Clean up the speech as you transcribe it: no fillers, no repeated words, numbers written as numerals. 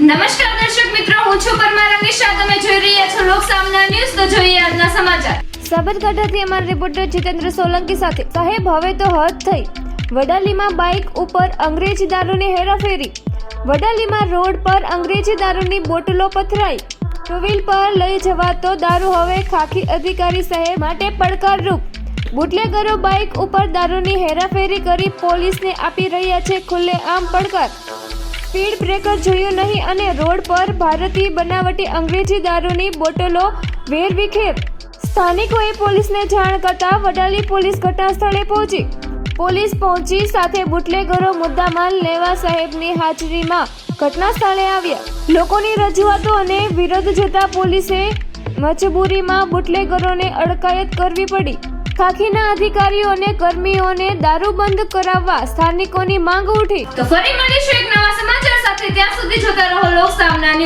નમસ્કાર દર્શક મિત્રો, હું છું પરમાર અનિશા. તમે જોઈ રહ્યા છો લોક સામના ન્યૂઝ. તો જોઈએ આજના સમાચાર. સાબરકાંઠાથી અમારા રિપોર્ટર જીતેન્દ્ર સોલંકી સાથે. સાહેબ, હવે તો હદ થઈ. વડાલીમાં બાઇક ઉપર અંગ્રેજી દારૂની હેરાફેરી. વડાલીમાં રોડ પર અંગ્રેજી દારૂની બોટલો પથરાઈ. ટુ વ્હીલ પર લઈ જવાતો દારૂ હવે ખાખી અધિકારી સાહેબ માટે પડકારરૂપ. બુટલેગરો બાઇક ઉપર દારૂની હેરાફેરી કરી પોલીસને આપી રહ્યા છે ખુલ્લેઆમ પડકાર. સ્પીડ બ્રેકર જોયું નહીં અને રોડ પર ભારતીય બનાવટી અંગ્રેજી દારૂની બોટલો વેરવિખેર. સ્થાનિકોએ પોલીસને જાણ કરતા વડાલી પોલીસ ઘટના સ્થળે પહોંચી. પોલીસ પહોંચી સાથે બુટલેગરો મુદ્દામાલ લેવા સાહેબની હાજરીમાં ઘટના સ્થળે આવ્યા. લોકોની રજૂઆતો અને વિરોધ જતા પોલીસે મજબૂરીમાં બુટલેગરોને અટકાયત કરવી પડી. ખાખીના અધિકારીઓ અને કર્મીઓને દારૂ બંધ કરાવવા સ્થાનિકોની માંગ ઉઠી. તો ફરી મળીશું એક નવા સમાચાર સાથે. ત્યાં સુધી જોતા રહો લોક સામના ન્યૂઝ.